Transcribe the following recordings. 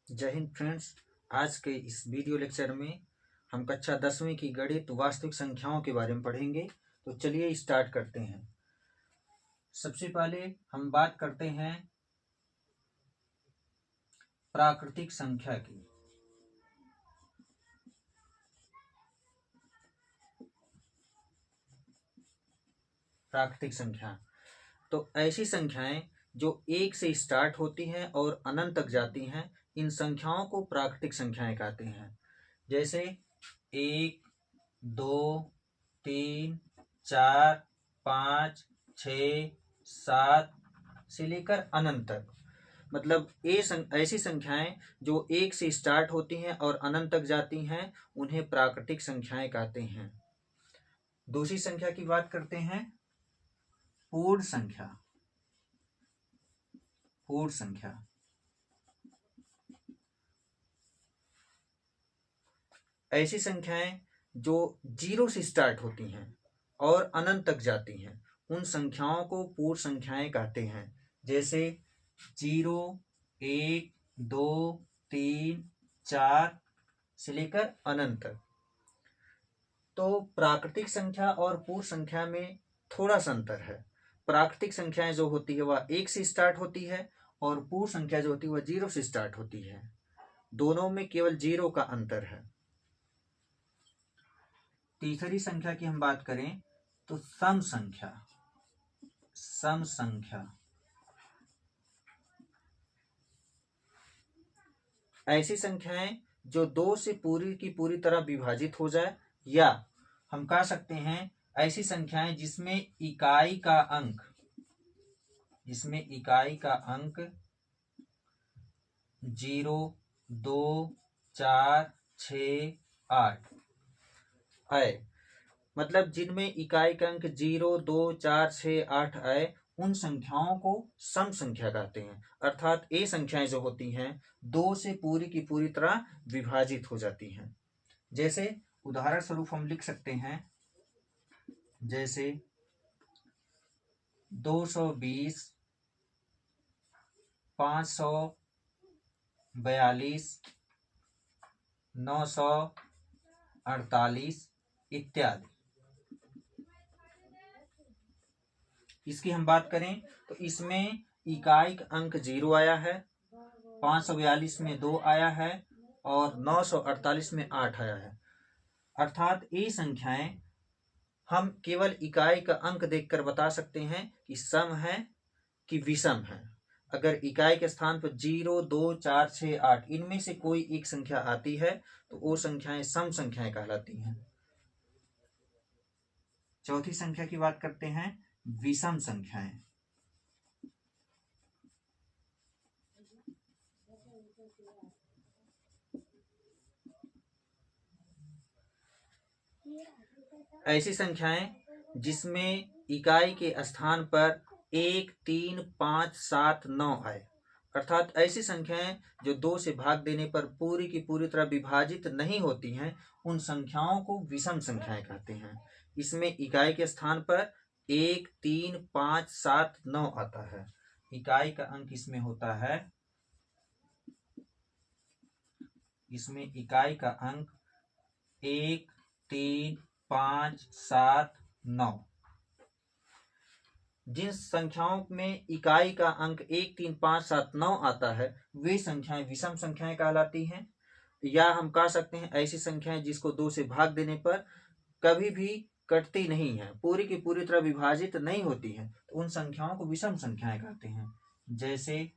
जय हिंद फ्रेंड्स। आज के इस वीडियो लेक्चर में हम कक्षा 10वीं की गणित वास्तविक संख्याओं के बारे में पढ़ेंगे। तो चलिए स्टार्ट करते हैं। सबसे पहले हम बात करते हैं प्राकृतिक संख्या की। प्राकृतिक संख्या तो ऐसी संख्याएं जो 1 से स्टार्ट होती हैं और अनंत तक जाती हैं, इन संख्याओं को प्राकृतिक संख्याएं कहते हैं। जैसे 1, 2, 3, 4, 5, 6, 7 से लेकर अनंत तक। मतलब ऐसी संख्याएं जो 1 से स्टार्ट होती हैं और अनंत तक जाती हैं, उन्हें प्राकृतिक संख्याएं कहते हैं। दूसरी संख्या की बात करते हैं, पूर्ण संख्या। पूर्ण संख्या ऐसी संख्याएं जो 0 से स्टार्ट होती हैं और अनंत तक जाती हैं, उन संख्याओं को पूर्ण संख्याएं कहते हैं। जैसे 0, 1, 2, 3, 4 से लेकर अनंत तक। तो प्राकृतिक संख्या और पूर्ण संख्या में थोड़ा सा अंतर है। प्राकृतिक संख्याएं जो होती है वह 1 से स्टार्ट होती है और पूर्ण संख्या जो होती है वह 0 से स्टार्ट होती है। दोनों में केवल 0 का अंतर है। तीसरी संख्या की हम बात करें तो सम संख्या। सम संख्या ऐसी संख्याएं जो 2 से पूरी की पूरी तरह विभाजित हो जाए, या हम कह सकते हैं ऐसी संख्याएं जिसमें इकाई का अंक 0, 2, 4, 6, 8 आए। मतलब जिनमें इकाई का अंक 0, 2, 4, 6, 8 आए, उन संख्याओं को सम संख्या कहते हैं। अर्थात ये संख्याएं जो होती हैं 2 से पूरी की पूरी तरह विभाजित हो जाती हैं। जैसे उदाहरण स्वरूप हम लिख सकते हैं, जैसे 220, 542, 948 इत्यादि। इसकी हम बात करें तो इसमें इकाई का अंक 0 आया है, 542 में 2 आया है और 948 में 8 आया है। अर्थात ये संख्याएं हम केवल इकाई का अंक देखकर बता सकते हैं कि सम है कि विषम है। अगर इकाई के स्थान पर 0, 2, 4, 6, 8 इनमें से कोई एक संख्या आती है तो वो संख्याएं सम संख्याएं कहलाती हैं। चौथी संख्या की बात करते हैं, विषम संख्याएं। ऐसी संख्याएं जिसमें इकाई के स्थान पर 1, 3, 5, 7, 9 आए। अर्थात ऐसी संख्याएं जो 2 से भाग देने पर पूरी की पूरी तरह विभाजित नहीं होती हैं, उन संख्याओं को विषम संख्याएं कहते हैं। इसमें इकाई के स्थान पर 1, 3, 5, 7, 9 आता है। इकाई का अंक इसमें होता है, इसमें इकाई का अंक 1, 3, 5, 7, 9। जिन संख्याओं में इकाई का अंक 1, 3, 5, 7, 9 आता है, वे संख्याएं विषम संख्याएं कहलाती हैं। या हम कह सकते हैं ऐसी संख्याएं जिसको 2 से भाग देने पर कभी भी कटती नहीं है, पूरी की पूरी तरह विभाजित नहीं होती है, तो उन संख्याओं को विषम संख्याएं कहते हैं। जैसे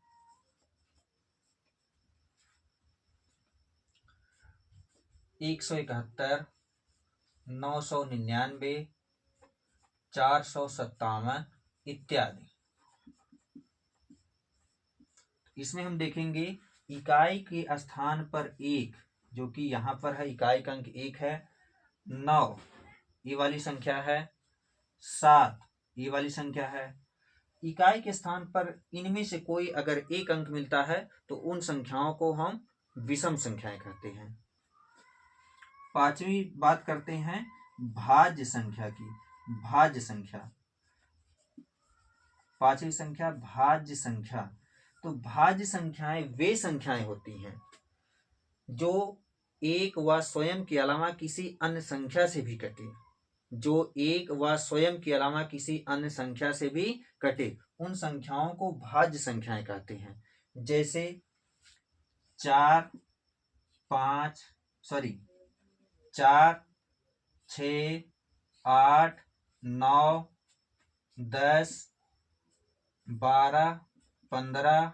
171, 999, 457 इत्यादि। इसमें हम देखेंगे इकाई के स्थान पर 1, जो कि यहाँ पर है, इकाई का अंक 1 है। 9 ये वाली संख्या है। 7 ये वाली संख्या है। इकाई के स्थान पर इनमें से कोई अगर एक अंक मिलता है तो उन संख्याओं को हम विषम संख्याएं कहते हैं। पांचवी बात करते हैं भाज्य संख्या की। भाज्य संख्या, पांचवी संख्या भाज्य संख्या। तो भाज्य संख्याएं वे संख्याएं होती हैं जो एक व स्वयं के अलावा किसी अन्य संख्या से भी कटे, जो एक व स्वयं के अलावा किसी अन्य संख्या से भी कटे, उन संख्याओं को भाज्य संख्याएं कहते हैं। जैसे 4 4 6 8 9 10 12 15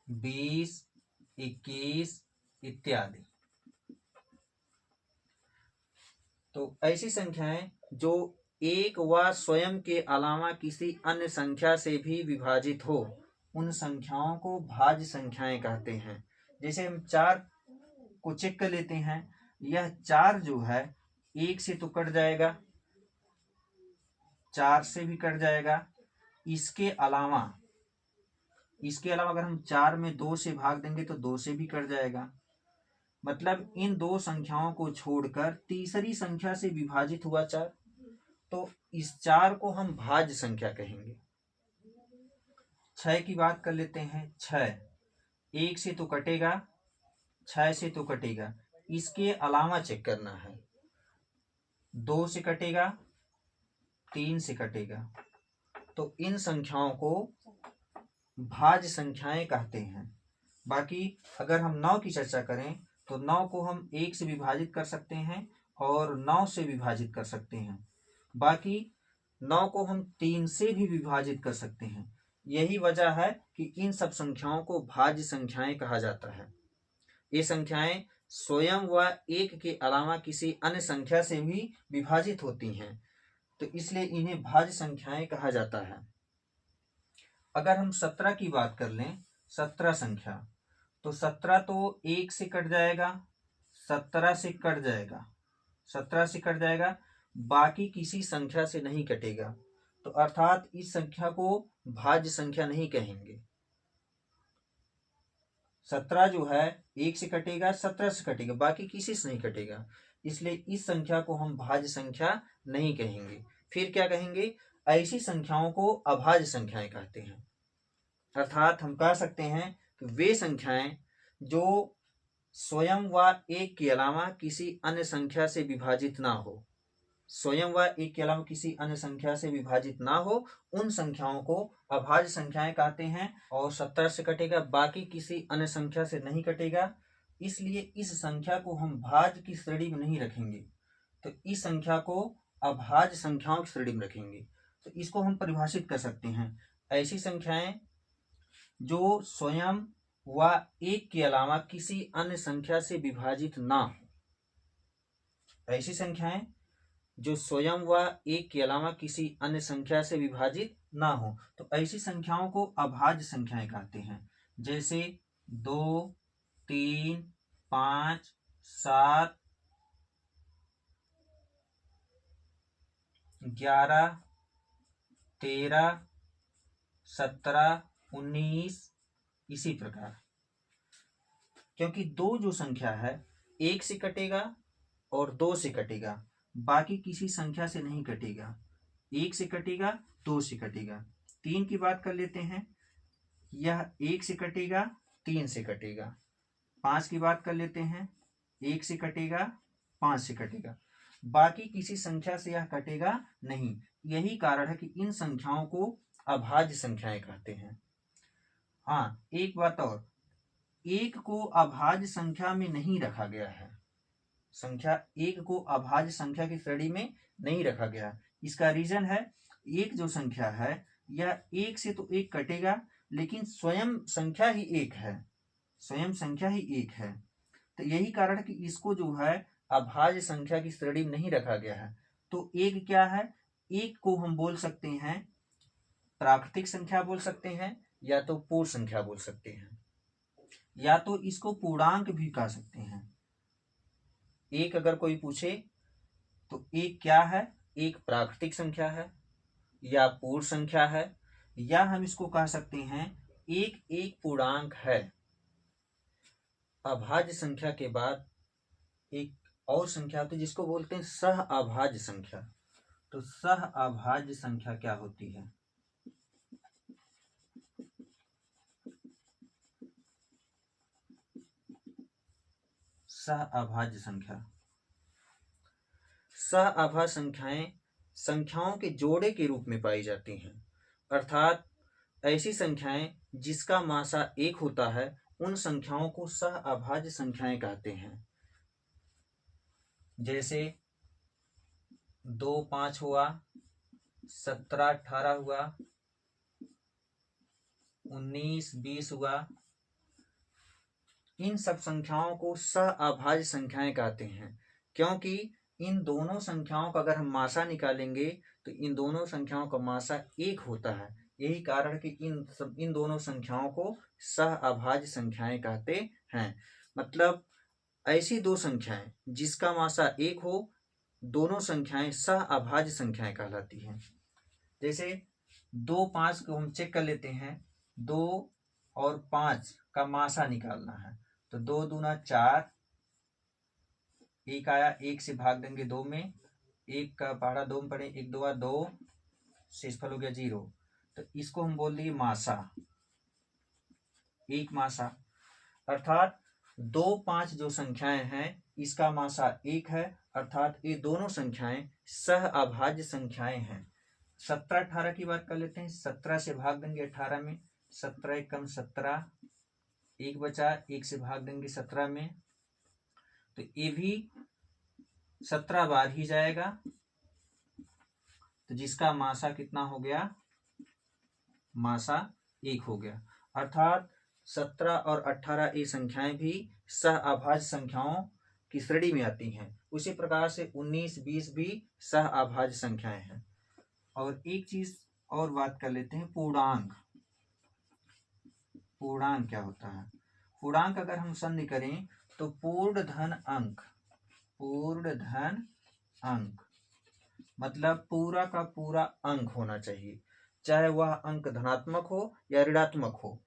20 21 इत्यादि। तो ऐसी संख्याएं जो एक व स्वयं के अलावा किसी अन्य संख्या से भी विभाजित हो, उन संख्याओं को भाज्य संख्याएं कहते हैं। जैसे हम 4 को चेक कर लेते हैं, यह 4 जो है 1 से तो कट जाएगा, 4 से भी कट जाएगा। इसके अलावा अगर हम 4 में 2 से भाग देंगे तो 2 से भी कट जाएगा। मतलब इन दो संख्याओं को छोड़कर तीसरी संख्या से विभाजित हुआ 4, तो इस 4 को हम भाज्य संख्या कहेंगे। 6 की बात कर लेते हैं। 6 1 से तो कटेगा, 6 से तो कटेगा, इसके अलावा चेक करना है। 2 से कटेगा, 3 से कटेगा, तो इन संख्याओं को भाज्य संख्याएं कहते हैं। बाकी अगर हम 9 की चर्चा करें तो 9 को हम 1 से विभाजित कर सकते हैं और 9 से विभाजित कर सकते हैं। बाकी 9 को हम 3 से भी विभाजित कर सकते हैं। यही वजह है कि इन सब संख्याओं को भाज्य संख्याएं कहा जाता है। ये संख्याएं स्वयं व एक के अलावा किसी अन्य संख्या से भी विभाजित होती हैं, तो इसलिए इन्हें भाज्य संख्याएं कहा जाता है। अगर हम 17 की बात कर लें, 17 संख्या, तो 17 तो 1 से कट जाएगा, 17 से कट जाएगा, 17 से कट जाएगा, बाकी किसी संख्या से नहीं कटेगा, तो अर्थात इस संख्या को भाज्य संख्या नहीं कहेंगे। 17 जो है 1 से कटेगा, 17 से कटेगा, बाकी किसी से नहीं कटेगा, इसलिए इस संख्या को हम भाज्य संख्या नहीं कहेंगे। फिर क्या कहेंगे? ऐसी संख्याओं को अभाज्य संख्याएं कहते हैं। अर्थात हम कह सकते हैं कि वे संख्याएं जो स्वयं व एक के अलावा किसी अन्य संख्या से विभाजित ना हो, स्वयं व एक के अलावा किसी अन्य संख्या से विभाजित ना हो, उन संख्याओं को अभाज्य संख्याएं कहते हैं। और 17 से कटेगा, बाकी किसी अन्य संख्या से नहीं कटेगा, इसलिए इस संख्या को हम भाज्य की श्रेणी में नहीं रखेंगे, तो इस संख्या को अभाज्य संख्याओं की श्रेणी में रखेंगे। तो इसको हम परिभाषित कर सकते हैं, ऐसी संख्याएं जो स्वयं व एक के अलावा किसी अन्य संख्या से विभाजित ना हो, ऐसी संख्याएं जो स्वयं व एक के अलावा किसी अन्य संख्या से विभाजित ना हो, तो ऐसी संख्याओं को अभाज्य संख्याएं कहते हैं। जैसे 2 3 5 7 11 13 17 19 इसी प्रकार। क्योंकि 2 जो संख्या है 1 से कटेगा और 2 से कटेगा, बाकी किसी संख्या से नहीं कटेगा। 1 से कटेगा, 2 से कटेगा। 3 की बात कर लेते हैं, यह 1 से कटेगा, 3 से कटेगा। 5 की बात कर लेते हैं, 1 से कटेगा, 5 से कटेगा, बाकी किसी संख्या से यह कटेगा नहीं। यही कारण है कि इन संख्याओं को अभाज्य संख्याएं कहते हैं। हाँ, एक बात और, 1 को अभाज्य संख्या में नहीं रखा गया है। संख्या 1 को अभाज्य संख्या की श्रेणी में नहीं रखा गया। इसका रीजन है, 1 जो संख्या है यह 1 से तो 1 कटेगा, लेकिन स्वयं संख्या ही 1 है, स्वयं संख्या ही 1 है। तो यही कारण है कि इसको जो है अभाज्य संख्या की श्रेणी में नहीं रखा गया है। तो 1 क्या है? 1 को हम बोल सकते हैं प्राकृतिक संख्या बोल सकते हैं, या तो पूर्ण संख्या बोल सकते हैं, या तो इसको पूर्णांक भी कह सकते हैं। 1 अगर कोई पूछे तो 1 क्या है? एक प्राकृतिक संख्या है या पूर्ण संख्या है, या हम इसको कह सकते हैं एक पूर्णांक है। अभाज्य संख्या के बाद एक और संख्या होती है जिसको बोलते हैं सह अभाज्य संख्या। तो सह अभाज्य संख्या क्या होती है? सहअभाज्य संख्या। सहअभाज्य संख्याएं संख्याओं के जोड़े के रूप में पाई जाती हैं, अर्थात ऐसी संख्याएं जिसका मासा 1 होता है उन संख्याओं को सहअभाज्य संख्याएं कहते हैं। जैसे 2 5 हुआ, 17 18 हुआ, 19 20 हुआ, इन सब संख्याओं को सहअभाज्य संख्याएं कहते हैं, क्योंकि इन दोनों संख्याओं का अगर हम मासा निकालेंगे तो इन दोनों संख्याओं का मासा 1 होता है। यही कारण कि इन दोनों संख्याओं को सहअभाज्य संख्याएं कहते हैं। मतलब ऐसी दो संख्याएं जिसका मासा 1 हो, दोनों संख्याएं सहअभाज्य संख्याएं कहलाती हैं। जैसे 2 5 को हम चेक कर लेते हैं, 2 और 5 का मासा निकालना है तो 2 दूना 4, 1 आया, 1 से भाग देंगे 2 में, 1 का पहाड़ा 2 में पड़े, 1 2 2, शेषफल हो गया 0। तो इसको हम बोल दिए मासा, 1 मासा। अर्थात 2 5 जो संख्याएं हैं इसका मासा 1 है, अर्थात ये दोनों संख्याएं सहअभाज्य संख्याएं हैं। 17 18 की बात कर लेते हैं, 17 से भाग देंगे 18 में, 17 एकम 17, 1 बचा, 1 से भाग देंगे 17 में, तो ये भी 17 बार ही जाएगा, तो जिसका मासा कितना हो गया, मासा 1 हो गया। अर्थात 17 और 18 ये संख्याएं भी सहअभाज्य संख्याओं की श्रेणी में आती हैं। उसी प्रकार से 19 20 भी सहअभाज्य संख्याएं हैं। और एक चीज और बात कर लेते हैं, पूर्णांक। पूर्णांक क्या होता है? पूर्णांक अगर हम संधि करें तो पूर्ण धन अंक, पूर्ण धन अंक मतलब पूरा का पूरा अंक होना चाहिए, चाहे वह अंक धनात्मक हो या ऋणात्मक हो,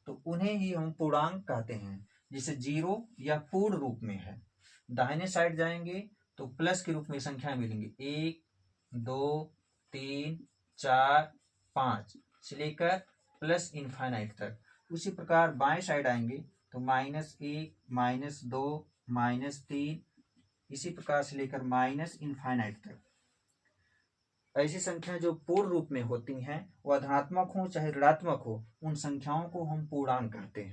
तो उन्हें ही हम पूर्णांक कहते हैं। जिसे 0 या पूर्ण रूप में है, दाहिने साइड जाएंगे तो प्लस के रूप में संख्या मिलेंगी, 1 2 3 4 5 से लेकर प्लस इनफाइनाइट तक। उसी प्रकार बाएं साइड आएंगे तो -1 -2 -3, इसी प्रकार से लेकर माइनस इनफाइनाइट तक। ऐसी संख्या जो पूर्ण रूप में होती हैं, वह धनात्मक हो चाहे ऋणात्मक हो, उन संख्याओं को हम पूर्णांक कहते हैं।